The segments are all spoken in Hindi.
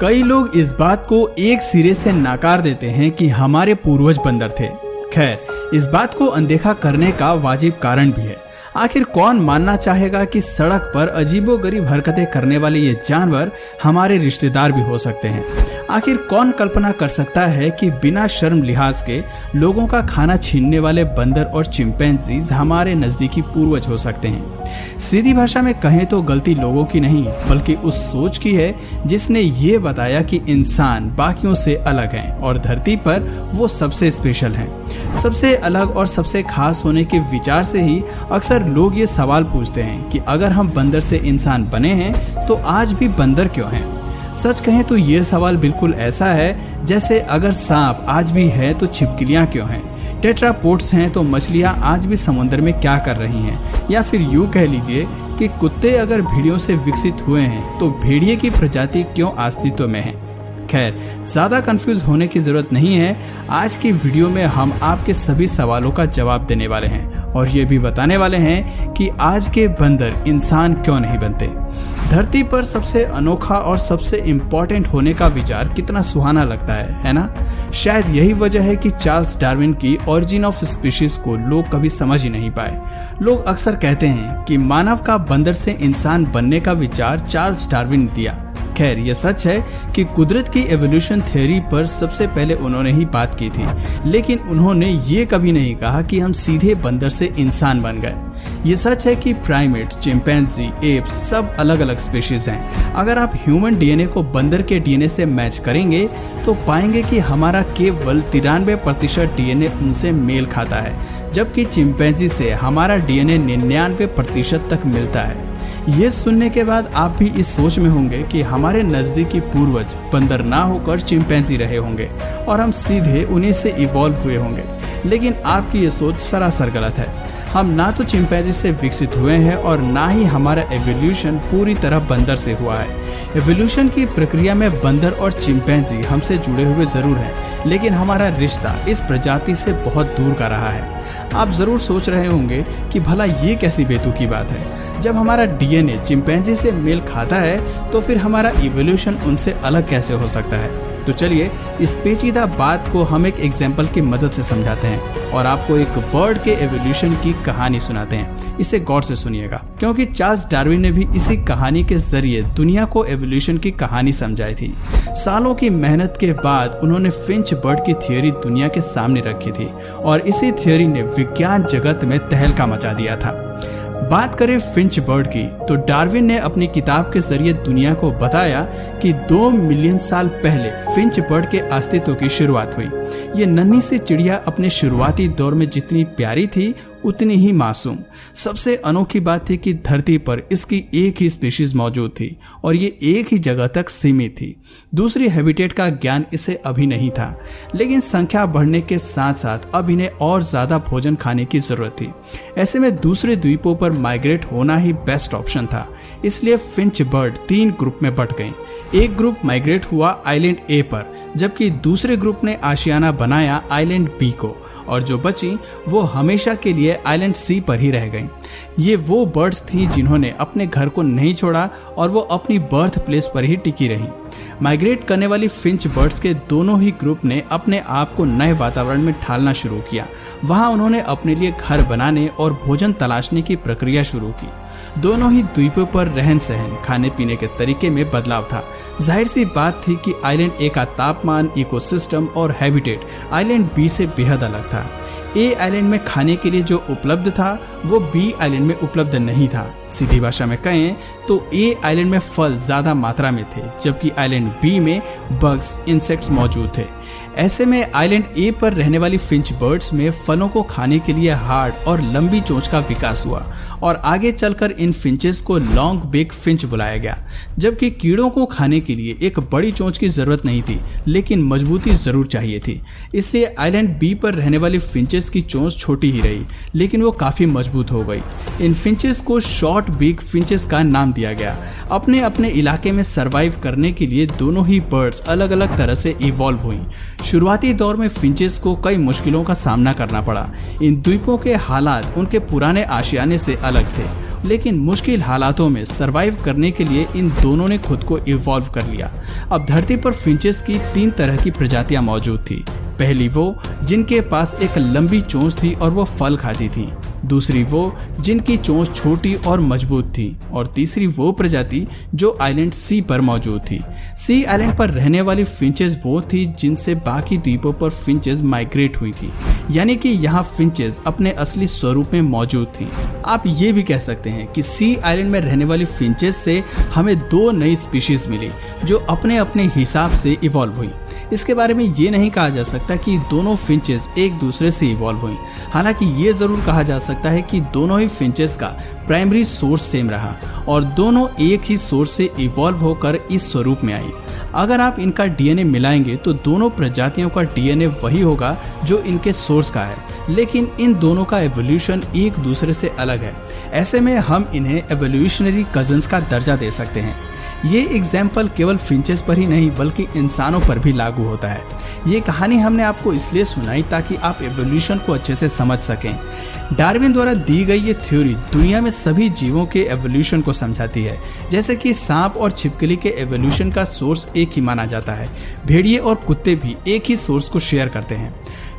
कई लोग इस बात को एक सिरे से नकार देते हैं कि हमारे पूर्वज बंदर थे। खैर, इस बात को अनदेखा करने का वाजिब कारण भी है। आखिर कौन मानना चाहेगा कि सड़क पर अजीबोगरीब हरकतें करने वाले ये जानवर हमारे रिश्तेदार भी हो सकते हैं। आखिर कौन कल्पना कर सकता है कि बिना शर्म लिहाज के लोगों का खाना छीनने वाले बंदर और चिंपैंजीज हमारे नजदीकी पूर्वज हो सकते हैं। सीधी भाषा में कहें तो गलती लोगों की नहीं बल्कि उस सोच की है जिसने ये बताया कि इंसान बाकियों से अलग हैं और धरती पर वो सबसे स्पेशल हैं। सबसे अलग और सबसे खास होने के विचार से ही अक्सर लोग ये सवाल पूछते हैं कि अगर हम बंदर से इंसान बने हैं तो आज भी बंदर क्यों हैं। सच कहें तो ये सवाल बिल्कुल ऐसा है जैसे अगर सांप आज भी है तो छिपकलियां क्यों हैं, टेट्रापोड्स हैं तो मछलियां आज भी समुद्र में क्या कर रही हैं, या फिर यूं कह लीजिए कि कुत्ते अगर भेड़ियों से विकसित हुए हैं तो भेड़िए की प्रजाति क्यों अस्तित्व में है। खैर, ज़्यादा कंफ्यूज होने की ज़रूरत नहीं है। आज की वीडियो में हम आपके सभी सवालों का जवाब देने वाले हैं और ये भी बताने वाले हैं कि आज के बंदर इंसान क्यों नहीं बनते। धरती पर सबसे अनोखा और सबसे इम्पोर्टेंट होने का विचार कितना सुहाना लगता है ना। शायद यही वजह है कि चार्ल्स डार्विन की ओरिजिन ऑफ स्पीशीज को लोग कभी समझ ही नहीं पाए। लोग अक्सर कहते हैं कि मानव का बंदर से इंसान बनने का विचार चार्ल्स डार्विन ने दिया। खैर, यह सच है कि कुदरत की एवोल्यूशन थ्योरी पर सबसे पहले उन्होंने ही बात की थी, लेकिन उन्होंने ये कभी नहीं कहा कि हम सीधे बंदर से इंसान बन गए। ये सच है कि प्राइमेट, चिंपैंजी, एप्स सब अलग अलग स्पीशीज हैं। अगर आप ह्यूमन डीएनए को बंदर के डीएनए से मैच करेंगे तो पाएंगे कि हमारा केवल 93% डीएनए उनसे मेल खाता है, जबकि चिंपैंजी से हमारा डीएनए 99% तक मिलता है। ये सुनने के बाद आप भी इस सोच में होंगे कि हमारे नज़दीकी पूर्वज बंदर ना होकर चिंपैंजी रहे होंगे और हम सीधे उन्हीं से इवॉल्व हुए होंगे, लेकिन आपकी ये सोच सरासर गलत है। हम ना तो चिंपैंजी से विकसित हुए हैं और ना ही हमारा एवोल्यूशन पूरी तरह बंदर से हुआ है। एवोल्यूशन की प्रक्रिया में बंदर और चिंपैंजी हमसे जुड़े हुए जरूर हैं, लेकिन हमारा रिश्ता इस प्रजाति से बहुत दूर का रहा है। आप जरूर सोच रहे होंगे कि भला ये कैसी बेतुकी बात है। जब हमारा डीएनए चिंपैंजी से मेल खाता है तो फिर हमारा इवोल्यूशन उनसे अलग कैसे हो सकता है। तो चलिए इस पेचीदा बात को हम एक एग्जाम्पल की मदद से समझाते हैं और आपको एक बर्ड के एवोल्यूशन की कहानी सुनाते हैं। इसे गौर से सुनिएगा, क्योंकि चार्ल्स डार्विन ने भी इसी कहानी के जरिए दुनिया को एवोल्यूशन की कहानी समझाई थी। सालों की मेहनत के बाद उन्होंने फिंच बर्ड की थ्योरी दुनिया के सामने रखी थी और इसी थ्योरी ने विज्ञान जगत में तहलका मचा दिया था। बात करें फिंच बर्ड की तो डार्विन ने अपनी किताब के जरिए दुनिया को बताया कि 2 मिलियन साल पहले फिंच बर्ड के अस्तित्व की शुरुआत हुई। ये नन्ही सी चिड़िया अपने शुरुआती दौर में जितनी प्यारी थी उतनी ही मासूम। सबसे अनोखी बात थी कि धरती पर इसकी एक ही स्पीशीज मौजूद थी और ये एक ही जगह तक सीमित थी। दूसरी हैबिटेट का ज्ञान इसे अभी नहीं था, लेकिन संख्या बढ़ने के साथ साथ अब इन्हें और ज्यादा भोजन खाने की जरूरत थी। ऐसे में दूसरे द्वीपों पर माइग्रेट होना ही बेस्ट ऑप्शन था। इसलिए फिंच बर्ड 3 ग्रुप में बंट गई। एक ग्रुप माइग्रेट हुआ आइलैंड ए पर, जबकि दूसरे ग्रुप ने आशियाना बनाया आइलैंड बी को, और जो बची वो हमेशा के लिए आइलैंड सी पर ही रह गईं। ये वो बर्ड्स थी जिन्होंने अपने घर को नहीं छोड़ा और वो अपनी बर्थ प्लेस पर ही टिकी रहीं। माइग्रेट करने वाली फिंच बर्ड्स के दोनों ही ग्रुप ने अपने आप को नए वातावरण में ढालना शुरू किया। वहाँ उन्होंने अपने लिए घर बनाने और भोजन तलाशने की प्रक्रिया शुरू की। दोनों ही द्वीपों पर रहन सहन, खाने पीने के तरीके में बदलाव था। जाहिर सी बात थी कि आइलैंड ए का तापमान, इकोसिस्टम और हैबिटेट आइलैंड बी से बेहद अलग था। ए आइलैंड में खाने के लिए जो उपलब्ध था वो बी आइलैंड में उपलब्ध नहीं था। सीधी भाषा में कहें तो ए आइलैंड में फल ज्यादा मात्रा में थे, जबकि आइलैंड बी में बग्स, इंसेक्ट्स मौजूद थे। ऐसे में आइलैंड ए पर रहने वाली फिंच बर्ड्स में फलों को खाने के लिए हार्ड और लंबी चोंच का विकास हुआ और आगे चलकर इन फिंचेस को लॉन्ग बिक फिंच बुलाया गया। जबकि कीड़ों को खाने के लिए एक बड़ी चोंच की जरूरत नहीं थी, लेकिन मजबूती जरूर चाहिए थी। इसलिए आइलैंड बी पर रहने वाली फिंचेस की चोंच छोटी ही रही, लेकिन वो काफी मजबूत हो गई। इन फिंचेस को शॉर्ट बिक फिंचेस का नाम दिया गया। अपने अपने इलाके में सरवाइव करने के लिए दोनों ही बर्ड्स अलग अलग तरह से इवॉल्व हुई। शुरुआती दौर में फिंचेस को कई मुश्किलों का सामना करना पड़ा। इन द्वीपों के हालात उनके पुराने आशियाने से अलग थे लेकिन मुश्किल हालातों में सरवाइव करने के लिए इन दोनों ने खुद को इवॉल्व कर लिया। अब धरती पर फिंचेस की 3 तरह की प्रजातियां मौजूद थी। पहली वो जिनके पास एक लंबी चोंच थी और वो फल खाती थी। दूसरी वो जिनकी चोंच छोटी और मजबूत थी। और तीसरी वो प्रजाति जो आइलैंड सी पर मौजूद थी। सी आइलैंड पर रहने वाली फिंचेस वो थी जिनसे बाकी द्वीपों पर फिंचेस माइग्रेट हुई थी, यानी कि यहाँ फिंचेस अपने असली स्वरूप में मौजूद थी। आप ये भी कह सकते हैं कि सी आइलैंड में रहने वाली फिंचेस से हमें 2 नई स्पीशीज मिली जो अपने अपने हिसाब से इवॉल्व हुई। इसके बारे में ये नहीं कहा जा सकता कि दोनों फिंचेस एक दूसरे से इवॉल्व हुई। हालांकि ये जरूर कहा जा सकता है कि दोनों ही फिंचेस का प्राइमरी सोर्स सेम रहा और दोनों एक ही सोर्स से इवॉल्व होकर इस स्वरूप में आई। अगर आप इनका डीएनए मिलाएंगे तो दोनों प्रजातियों का डीएनए वही होगा जो इनके सोर्स का है, लेकिन इन दोनों का एवोल्यूशन एक दूसरे से अलग है। ऐसे में हम इन्हें एवोल्यूशनरी कजन्स का दर्जा दे सकते हैं। ये एग्जाम्पल केवल फिंचेस पर ही नहीं बल्कि इंसानों पर भी लागू होता है। ये कहानी हमने आपको इसलिए सुनाई ताकि आप एवोल्यूशन को अच्छे से समझ सकें। डार्विन द्वारा दी गई ये थ्योरी दुनिया में सभी जीवों के एवोल्यूशन को समझाती है। जैसे कि सांप और छिपकली के एवोल्यूशन का सोर्स एक ही माना जाता है। भेड़िए और कुत्ते भी एक ही सोर्स को शेयर करते हैं।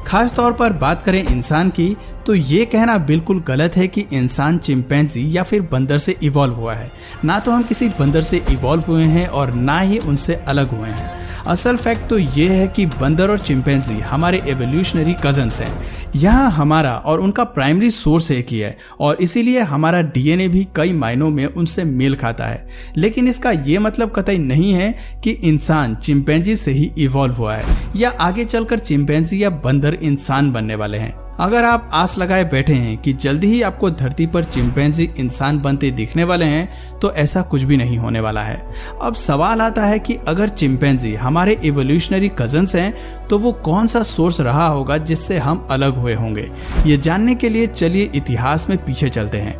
खास तौर पर बात करें इंसान की तो ये कहना बिल्कुल गलत है कि इंसान चिंपैंजी या फिर बंदर से इवॉल्व हुआ है। ना तो हम किसी बंदर से इवॉल्व हुए हैं और ना ही उनसे अलग हुए हैं। असल फैक्ट तो ये है कि बंदर और चिंपैंजी हमारे एवोल्यूशनरी कजन्स हैं। यहाँ हमारा और उनका प्राइमरी सोर्स एक ही है और इसीलिए हमारा डीएनए भी कई मायनों में उनसे मेल खाता है। लेकिन इसका ये मतलब कतई नहीं है कि इंसान चिंपैंजी से ही इवॉल्व हुआ है या आगे चलकर चिंपैंजी या बंदर इंसान बनने वाले हैं। अगर आप आस लगाए बैठे हैं कि जल्दी ही आपको धरती पर चिंपैंजी इंसान बनते दिखने वाले हैं तो ऐसा कुछ भी नहीं होने वाला है। अब सवाल आता है कि अगर चिंपैंजी हमारे इवोल्यूशनरी कजन्स हैं तो वो कौन सा सोर्स रहा होगा जिससे हम अलग हुए होंगे। ये जानने के लिए चलिए इतिहास में पीछे चलते हैं।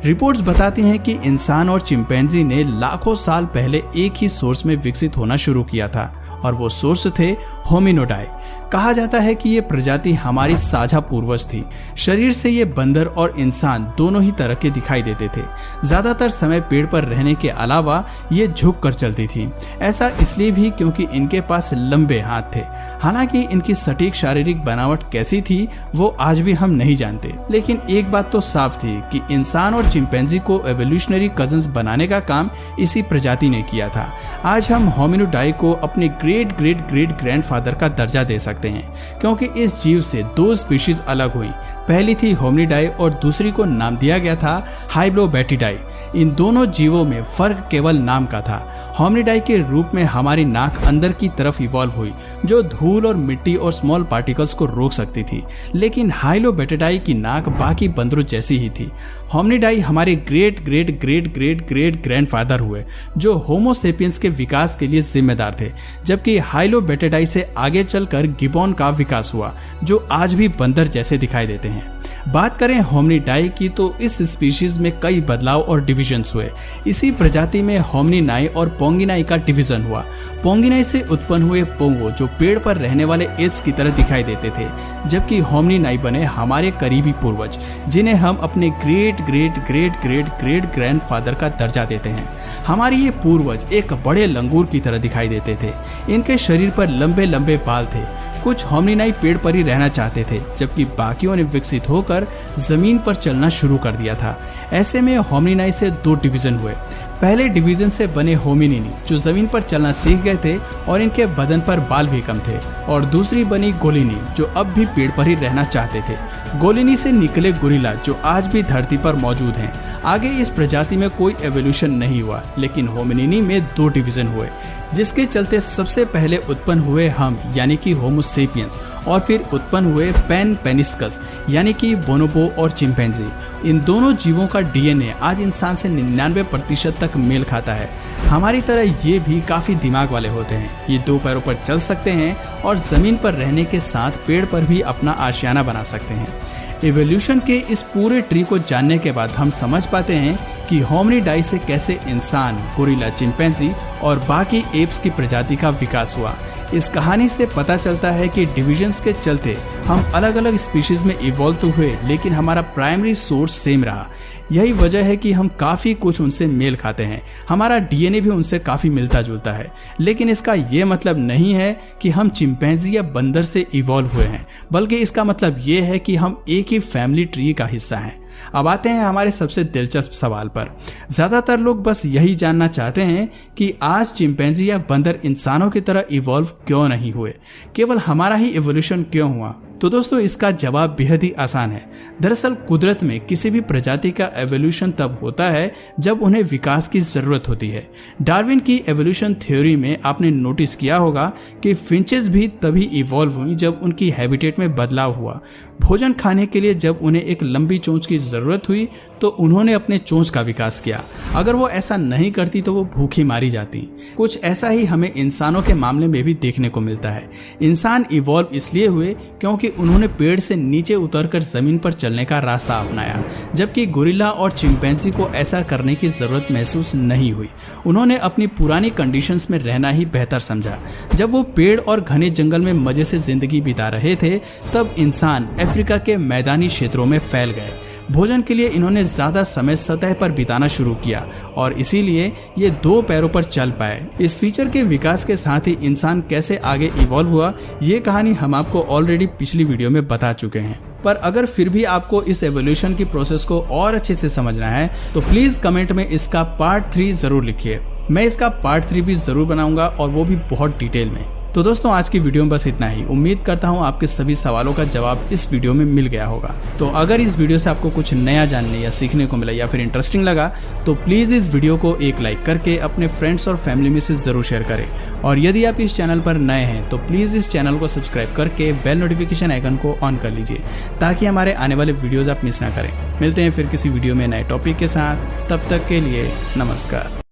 रिपोर्ट्स बताती हैं कि इंसान और चिंपैंजी ने लाखों साल पहले एक ही सोर्स में विकसित होना शुरू किया था और वो सोर्स थे होमिनिडाई। कहा जाता है कि ये प्रजाति हमारी साझा पूर्वज थी। शरीर से ये बंदर और इंसान दोनों ही तरह के दिखाई देते थे। ज्यादातर समय पेड़ पर रहने के अलावा ये झुक कर चलती थी। ऐसा इसलिए भी क्योंकि इनके पास लंबे हाथ थे। हालांकि इनकी सटीक शारीरिक बनावट कैसी थी वो आज भी हम नहीं जानते, लेकिन एक बात तो साफ थी कि इंसान और चिंपैंजी को एवोल्यूशनरी कजन्स बनाने का काम इसी प्रजाति ने किया था। आज हम होमिनिडाई को अपने ग्रेट ग्रेट ग्रेट ग्रैंडफादर का दर्जा दे सकते हैं क्योंकि इस जीव से 2 स्पीशीज अलग हुई। पहली थी होमिनिडाई और दूसरी को नाम दिया गया था हाइब्लोबैटिडाई। इन दोनों जीवों में फर्क केवल नाम का था। होमिनिडाई के रूप में हमारी नाक अंदर की तरफ इवॉल्व हुई जो धूल और मिट्टी और स्मॉल पार्टिकल्स को रोक सकती थी, लेकिन हाइब्लोबैटिडाई की नाक बाकी बंदरों जैसी ही थी। होमिनिडाई हमारे great great great great great grandfather हुए जो होमो सेपियंस के विकास के लिए जिम्मेदार थे, जबकि हाइब्लोबैटिडाई से आगे चलकर गिबॉन का विकास हुआ जो आज भी बंदर जैसे दिखाई देते हैं। बात करें होमिनिडाई की तो इस स्पीशीज में कई बदलाव और डिविजन्स हुए। इसी प्रजाति में होमिनिनाई और पोंगिनाई का डिवीजन हुआ। पोंगिनाई से उत्पन्न हुए पोंगो जो पेड़ पर रहने वाले एप्स की तरह दिखाई देते थे, जबकि होमिनिनाई बने हमारे करीबी पूर्वज जिन्हें हम अपने great great great great great grandfather का दर्जा देते हैं। हमारे ये पूर्वज एक बड़े लंगूर की तरह दिखाई देते थे। इनके शरीर पर लंबे लंबे बाल थे। कुछ होमिनिनाई पेड़ पर ही रहना चाहते थे, जबकि बाकियों ने विकसित होकर जमीन पर चलना शुरू कर दिया था। ऐसे में होमिनिनाई से 2 डिवीजन हुए। पहले डिवीजन से बने होमिनिनी जो जमीन पर चलना सीख गए थे और इनके बदन पर बाल भी कम थे, और दूसरी बनी गोलिनी जो अब भी पेड़ पर ही रहना चाहते थे। गोलिनी से निकले गोरिल्ला जो आज भी धरती पर मौजूद हैं। आगे इस प्रजाति में कोई एवोल्यूशन नहीं हुआ, लेकिन होमिनिनी में 2 डिवीजन हुए, जिसके चलते सबसे पहले उत्पन्न हुए हम यानी कि होमो सेपियंस, और फिर उत्पन्न हुए पैन पेनिस्कस यानी कि बोनोबो और चिंपैंजी। इन दोनों जीवों का डीएनए आज इंसान से 99% तक मेल खाता है। हमारी तरह ये भी काफी दिमाग वाले होते हैं। ये 2 पैरों पर चल सकते हैं और जमीन पर रहने के साथ पेड़ पर भी अपना आशियाना बना सकते हैं। इवोल्यूशन के इस पूरे ट्री को जानने के बाद हम समझ पाते हैं कि होमिनिडाई से कैसे इंसान, गोरिल्ला, चिंपैंजी और बाकी एप्स की प्रजाति का विकास हुआ। इस कहानी से पता चलता है कि डिविजन्स के चलते हम अलग अलग स्पीशीज में इवॉल्व तो हुए, लेकिन हमारा प्राइमरी सोर्स सेम रहा। यही वजह है कि हम काफ़ी कुछ उनसे मेल खाते हैं, हमारा डीएनए भी उनसे काफ़ी मिलता जुलता है। लेकिन इसका ये मतलब नहीं है कि हम चिंपैंजी या बंदर से इवॉल्व हुए हैं, बल्कि इसका मतलब ये है कि हम एक ही फैमिली ट्री का हिस्सा हैं। अब आते हैं हमारे सबसे दिलचस्प सवाल पर। ज़्यादातर लोग बस यही जानना चाहते हैं कि आज चिंपैंजी या बंदर इंसानों की तरह इवॉल्व क्यों नहीं हुए, केवल हमारा ही इवोल्यूशन क्यों हुआ। तो दोस्तों, इसका जवाब बेहद ही आसान है। दरअसल कुदरत में किसी भी प्रजाति का एवोल्यूशन तब होता है जब उन्हें विकास की ज़रूरत होती है। डार्विन की एवोल्यूशन थ्योरी में आपने नोटिस किया होगा कि फिंचेस भी तभी इवॉल्व हुई जब उनकी हैबिटेट में बदलाव हुआ। भोजन खाने के लिए जब उन्हें एक लंबी चोंच की ज़रूरत हुई तो उन्होंने अपने चोंच का विकास किया। अगर वो ऐसा नहीं करती तो वो भूखी मारी जाती। कुछ ऐसा ही हमें इंसानों के मामले में भी देखने को मिलता है। इंसान इवॉल्व इसलिए हुए क्योंकि उन्होंने पेड़ से नीचे उतरकर जमीन पर चलने का रास्ता अपनाया, जबकि गोरिल्ला और चिंपैंजी को ऐसा करने की जरूरत महसूस नहीं हुई। उन्होंने अपनी पुरानी कंडीशंस में रहना ही बेहतर समझा। जब वो पेड़ और घने जंगल में मजे से जिंदगी बिता रहे थे, तब इंसान अफ्रीका के मैदानी क्षेत्रों में फैल गए। भोजन के लिए इन्होंने ज़्यादा समय सतह पर बिताना शुरू किया और इसीलिए ये दो पैरों पर चल पाए। इस फीचर के विकास के साथ ही इंसान कैसे आगे इवॉल्व हुआ, ये कहानी हम आपको ऑलरेडी पिछली वीडियो में बता चुके हैं। पर अगर फिर भी आपको इस एवोल्यूशन की प्रोसेस को और अच्छे से समझना है तो प्लीज़ कमेंट में इसका पार्ट 3 ज़रूर लिखिए। मैं इसका पार्ट 3 भी ज़रूर बनाऊंगा और वो भी बहुत डिटेल में। तो दोस्तों, आज की वीडियो में बस इतना ही। उम्मीद करता हूँ आपके सभी सवालों का जवाब इस वीडियो में मिल गया होगा। तो अगर इस वीडियो से आपको कुछ नया जानने या सीखने को मिला या फिर इंटरेस्टिंग लगा तो प्लीज़ इस वीडियो को एक लाइक करके अपने फ्रेंड्स और फैमिली में से ज़रूर शेयर करें। और यदि आप इस चैनल पर नए हैं तो प्लीज़ इस चैनल को सब्सक्राइब करके बेल नोटिफिकेशन आइकन को ऑन कर लीजिए ताकि हमारे आने वाले वीडियोज़ आप मिस ना करें। मिलते हैं फिर किसी वीडियो में नए टॉपिक के साथ। तब तक के लिए नमस्कार।